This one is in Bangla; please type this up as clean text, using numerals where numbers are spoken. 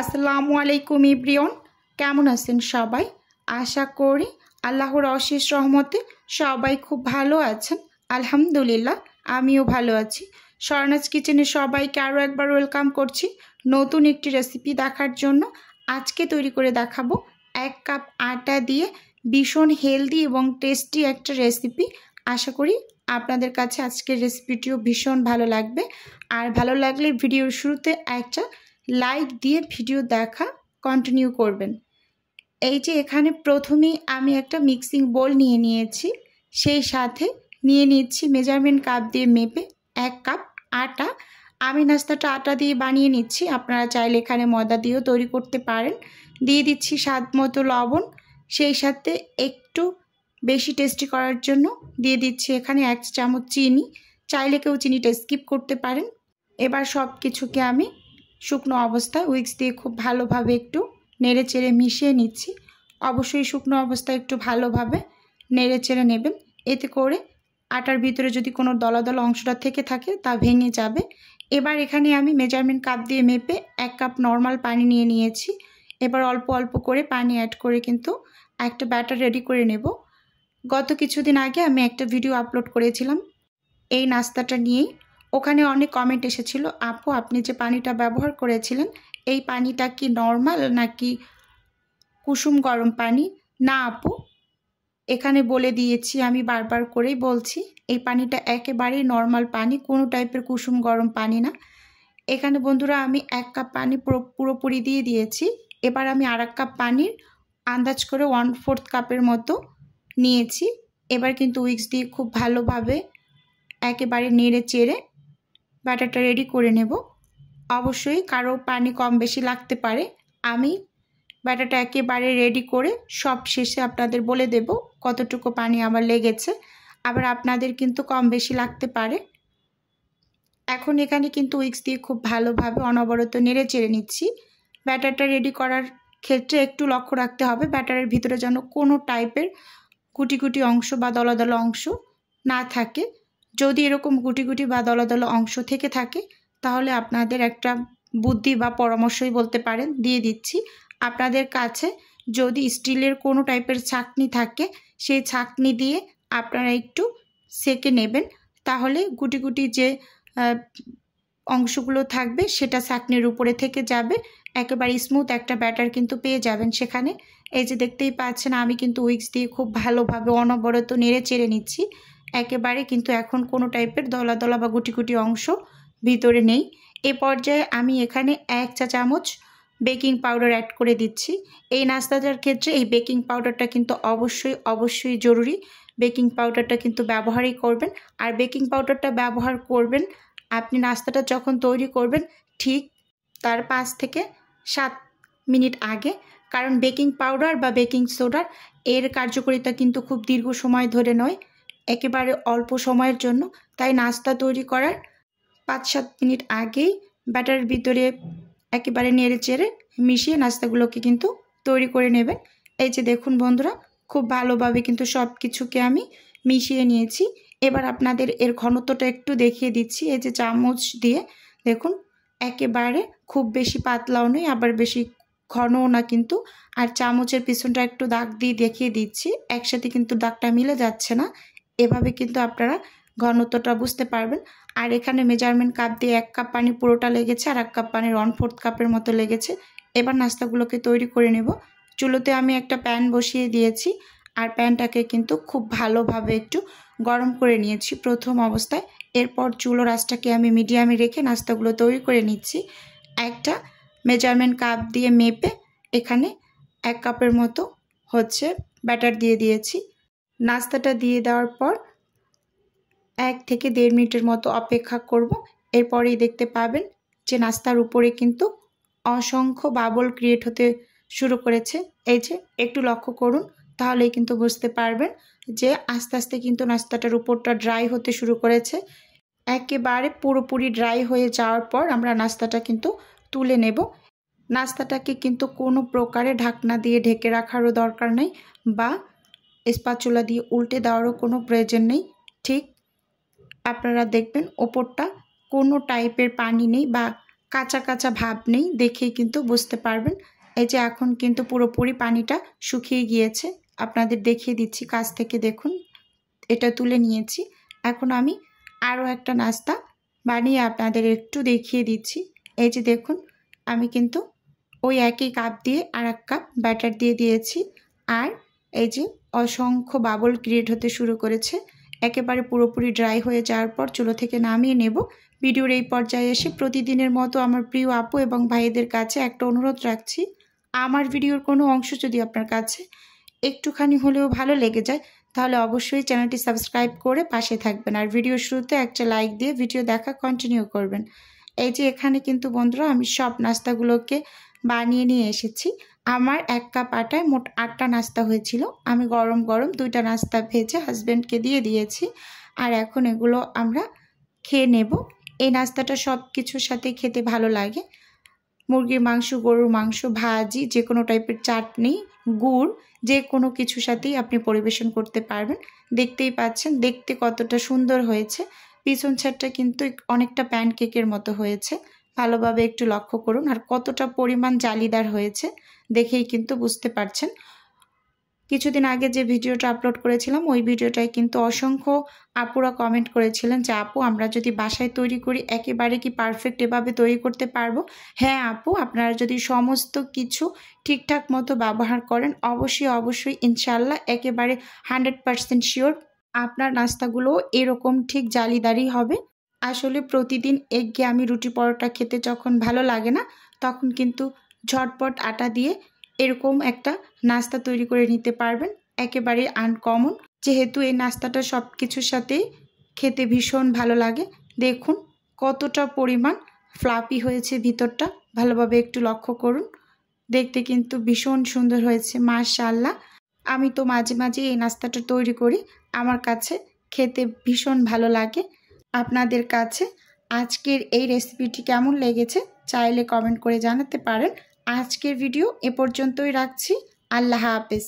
আসসালামু আলাইকুম এভরিওয়ান, কেমন আছেন সবাই? আশা করি আল্লাহর অশেষ রহমতে সবাই খুব ভালো আছেন। আলহামদুলিল্লাহ, আমিও ভালো আছি। স্বর্ণাজ কিচেনে সবাইকে আরও একবার ওয়েলকাম করছি নতুন একটি রেসিপি দেখার জন্য। আজকে তৈরি করে দেখাবো 1 কাপ আটা দিয়ে ভীষণ হেলদি এবং টেস্টি একটা রেসিপি। আশা করি আপনাদের কাছে আজকের রেসিপিটিও ভীষণ ভালো লাগবে। আর ভালো লাগলে ভিডিওর শুরুতে একটা লাইক দিয়ে ভিডিও দেখা কন্টিনিউ করবেন। এই যে এখানে প্রথমেই আমি একটা মিক্সিং বোল নিয়ে নিয়েছি, সেই সাথে নিয়ে নিচ্ছি মেজারমেন্ট কাপ দিয়ে মেপে 1 কাপ আটা। আমি নাস্তাটা আটা দিয়ে বানিয়ে নিচ্ছি, আপনারা চাইলে এখানে ময়দা দিয়েও তৈরি করতে পারেন। দিয়ে দিচ্ছি স্বাদ মতো লবণ, সেই সাথে একটু বেশি টেস্টি করার জন্য দিয়ে দিচ্ছি এখানে 1 চামচ চিনি। চাইলে কেউ চিনিটা স্কিপ করতে পারেন। এবার সব কিছুকে আমি শুকনো অবস্থায় উইক্স দিয়ে খুব ভালোভাবে একটু নেড়ে চেড়ে মিশিয়ে নিচ্ছি। অবশ্যই শুকনো অবস্থায় একটু ভালোভাবে নেড়ে চেড়ে নেবেন, এতে করে আটার ভিতরে যদি কোনো দলা দলা অংশটা থেকে থাকে তা ভেঙে যাবে। এবার এখানে আমি মেজারমেন্ট কাপ দিয়ে মেপে 1 কাপ নর্মাল পানি নিয়ে নিয়েছি। এবার অল্প অল্প করে পানি অ্যাড করে কিন্তু একটা ব্যাটার রেডি করে নেব। গত কিছুদিন আগে আমি একটা ভিডিও আপলোড করেছিলাম এই নাস্তাটা নিয়েই। ওখানে অনেক কমেন্ট এসেছিল, আপু আপনি যে পানিটা ব্যবহার করেছিলেন এই পানিটা কি নর্মাল নাকি কুসুম গরম পানি? না আপু, এখানে বলে দিয়েছি, আমি বারবার করেই বলছি এই পানিটা একেবারেই নর্মাল পানি, কোনো টাইপের কুসুম গরম পানি না। এখানে বন্ধুরা আমি 1 কাপ পানি পুরোপুরি দিয়ে দিয়েছি। এবার আমি আর 1 কাপ পানির আন্দাজ করে 1/4 কাপের মতো নিয়েছি। এবার কিন্তু উইক্স দিয়ে খুব ভালোভাবে একেবারে নেড়ে চেড়ে ব্যাটারটা রেডি করে নেব। অবশ্যই কারো পানি কম বেশি লাগতে পারে, আমি ব্যাটারটা একেবারে রেডি করে সব শেষে আপনাদের বলে দেব কতটুকু পানি আমার লেগেছে। আবার আপনাদের কিন্তু কম বেশি লাগতে পারে। এখন এখানে কিন্তু উইক্স দিয়ে খুব ভালোভাবে অনবরত নেড়ে চেড়ে নিচ্ছি। ব্যাটারটা রেডি করার ক্ষেত্রে একটু লক্ষ্য রাখতে হবে ব্যাটারের ভিতরে যেন কোনো টাইপের গুটি গুটি অংশ বা দলা দলা অংশ না থাকে। যদি এরকম গুটি গুটি বা দলা দলা অংশ থেকে থাকে তাহলে আপনাদের একটা বুদ্ধি বা পরামর্শই বলতে পারেন দিয়ে দিচ্ছি। আপনাদের কাছে যদি স্টিলের কোনো টাইপের ছাঁকনি থাকে সেই ছাঁকনি দিয়ে আপনারা একটু সেঁকে নেবেন, তাহলে গুটি গুটি যে অংশগুলো থাকবে সেটা ছাঁকনির উপরে থেকে যাবে, একেবারে স্মুথ একটা ব্যাটার কিন্তু পেয়ে যাবেন সেখানে। এই যে দেখতেই পাচ্ছেন আমি কিন্তু উইক্স দিয়ে খুব ভালোভাবে অনবরত নেড়ে চেড়ে নিচ্ছি। একেবারে কিন্তু এখন কোনো টাইপের দলা দলা বা গুটি গুটি অংশ ভিতরে নেই। এ পর্যায়ে আমি এখানে 1 চা চামচ বেকিং পাউডার অ্যাড করে দিচ্ছি। এই নাস্তাটার ক্ষেত্রে এই বেকিং পাউডারটা কিন্তু অবশ্যই জরুরি। বেকিং পাউডারটা কিন্তু ব্যবহারই করবেন। আর বেকিং পাউডারটা ব্যবহার করবেন আপনি নাস্তাটা যখন তৈরি করবেন ঠিক তার 5 থেকে 7 মিনিট আগে, কারণ বেকিং পাউডার বা বেকিং সোডার এর কার্যকারিতা কিন্তু খুব দীর্ঘ সময় ধরে নয়, একেবারে অল্প সময়ের জন্য। তাই নাস্তা তৈরি করার 5-7 মিনিট আগেই ব্যাটারের ভিতরে একেবারে নেড়ে চেড়ে মিশিয়ে নাস্তাগুলোকে কিন্তু তৈরি করে নেবেন। এই যে দেখুন বন্ধুরা, খুব ভালোভাবে কিন্তু সব কিছুকে আমি মিশিয়ে নিয়েছি। এবার আপনাদের এর ঘনত্বটা একটু দেখিয়ে দিচ্ছি। এই যে চামচ দিয়ে দেখুন, একেবারে খুব বেশি পাতলাও নেই আবার বেশি ঘনও না কিন্তু। আর চামচের পিছনটা একটু দাগ দিয়ে দেখিয়ে দিচ্ছি, একসাথে কিন্তু দাগটা মিলে যাচ্ছে না। এভাবে কিন্তু আপনারা ঘনত্বটা বুঝতে পারবেন। আর এখানে মেজারমেন্ট কাপ দিয়ে 1 কাপ পানি পুরোটা লেগেছে আর 1 কাপ পানির 1/4 কাপের মতো লেগেছে। এবার নাস্তাগুলোকে তৈরি করে নেব। চুলোতে আমি একটা প্যান বসিয়ে দিয়েছি আর প্যানটাকে কিন্তু খুব ভালোভাবে একটু গরম করে নিয়েছি প্রথম অবস্থায়। এরপর চুলোর আঁচটাকে আমি মিডিয়ামে রেখে নাস্তাগুলো তৈরি করে নিচ্ছি। একটা মেজারমেন্ট কাপ দিয়ে মেপে এখানে 1 কাপের মতো ব্যাটার দিয়ে দিয়েছি। নাস্তাটা দিয়ে দেওয়ার পর 1 থেকে 1.5 মিনিটের মতো অপেক্ষা করব। এরপরেই দেখতে পাবেন যে নাস্তার উপরে কিন্তু অসংখ্য বাবল ক্রিয়েট হতে শুরু করেছে। এই যে একটু লক্ষ্য করুন, তাহলেই কিন্তু বুঝতে পারবেন যে আস্তে আস্তে কিন্তু নাস্তাটার উপরটা ড্রাই হতে শুরু করেছে। একেবারে পুরোপুরি ড্রাই হয়ে যাওয়ার পর আমরা নাস্তাটা কিন্তু তুলে নেব। নাস্তাটাকে কিন্তু কোনো প্রকারে ঢাকনা দিয়ে ঢেকে রাখারও দরকার নেই বা স্প্যাচুলা দিয়ে উল্টে দেওয়ারও কোনো প্রয়োজন নেই। ঠিক আপনারা দেখবেন ওপরটা কোনো টাইপের পানি নেই বা কাঁচা কাঁচা ভাব নেই, দেখেই কিন্তু বুঝতে পারবেন। এই যে এখন কিন্তু পুরোপুরি পানিটা শুকিয়ে গিয়েছে, আপনাদের দেখিয়ে দিচ্ছি কাছ থেকে দেখুন। এটা তুলে নিয়েছি। এখন আমি আরও একটা নাস্তা বানিয়ে আপনাদের একটু দেখিয়ে দিচ্ছি। এই যে দেখুন, আমি কিন্তু ওই একই কাপ দিয়ে আর এক কাপ ব্যাটার দিয়ে দিয়েছি। আর এই যে অসংখ্য বাবল ক্রিয়েট হতে শুরু করেছে। একেবারে পুরোপুরি ড্রাই হয়ে যাওয়ার পর চুলো থেকে নামিয়ে নেব। ভিডিওর এই পর্যায়ে এসে প্রতিদিনের মতো আমার প্রিয় আপু এবং ভাইদের কাছে একটা অনুরোধ রাখছি, আমার ভিডিওর কোনো অংশ যদি আপনার কাছে একটুখানি হলেও ভালো লেগে যায় তাহলে অবশ্যই চ্যানেলটি সাবস্ক্রাইব করে পাশে থাকবেন। আর ভিডিও শুরুতে একটা লাইক দিয়ে ভিডিও দেখা কন্টিনিউ করবেন। এই যে এখানে কিন্তু বন্ধুরা আমি সব নাস্তাগুলোকে বানিয়ে নিয়ে এসেছি। আমার 1 কাপ আটায় মোট 8টা নাস্তা হয়েছিল। আমি গরম গরম 2টা নাস্তা ভেজে হাজব্যান্ডকে দিয়ে দিয়েছি। আর এখন এগুলো আমরা খেয়ে নেব। এই নাস্তাটা সব কিছুর সাথে খেতে ভালো লাগে। মুরগির মাংস, গরুর মাংস, ভাজি, যে কোনো টাইপের চাটনি, গুড়, যে কোনো কিছুর সাথেই আপনি পরিবেশন করতে পারবেন। দেখতেই পাচ্ছেন দেখতে কতটা সুন্দর হয়েছে। পিছন ছাড়টা কিন্তু অনেকটা প্যানকেকের মতো হয়েছে, ভালোভাবে একটু লক্ষ্য করুন। আর কতটা পরিমাণ জালিদার হয়েছে দেখেই কিন্তু বুঝতে পারছেন। কিছুদিন আগে যে ভিডিওটা আপলোড করেছিলাম ওই ভিডিওটায় কিন্তু অসংখ্য আপুরা কমেন্ট করেছিলেন যে আপু আমরা যদি বাসায় তৈরি করি একেবারে কি পারফেক্ট এভাবে তৈরি করতে পারবো? হ্যাঁ আপু, আপনারা যদি সমস্ত কিছু ঠিকঠাক মতো ব্যবহার করেন অবশ্যই ইনশাল্লাহ একেবারে 100% শিওর আপনার নাস্তাগুলো এরকম ঠিক জালিদারই হবে। আসলে প্রতিদিন একঘেয়েমি রুটি পরোটা খেতে যখন ভালো লাগে না তখন কিন্তু ঝটপট আটা দিয়ে এরকম একটা নাস্তা তৈরি করে নিতে পারবেন, একেবারে আনকমন। যেহেতু এই নাস্তাটা সব কিছুর সাথে খেতে ভীষণ ভালো লাগে। দেখুন কতটা পরিমাণ ফ্লাফি হয়েছে ভিতরটা, ভালোভাবে একটু লক্ষ্য করুন। দেখতে কিন্তু ভীষণ সুন্দর হয়েছে মাশাআল্লাহ। আমি তো মাঝে মাঝে এই নাস্তাটা তৈরি করি, আমার কাছে খেতে ভীষণ ভালো লাগে। আপনাদের কাছে আজকের এই রেসিপিটি কেমন লেগেছে চাইলে কমেন্ট করে জানাতে পারেন। আজকের ভিডিও এ পর্যন্তই রাখছি। আল্লাহ হাফেজ।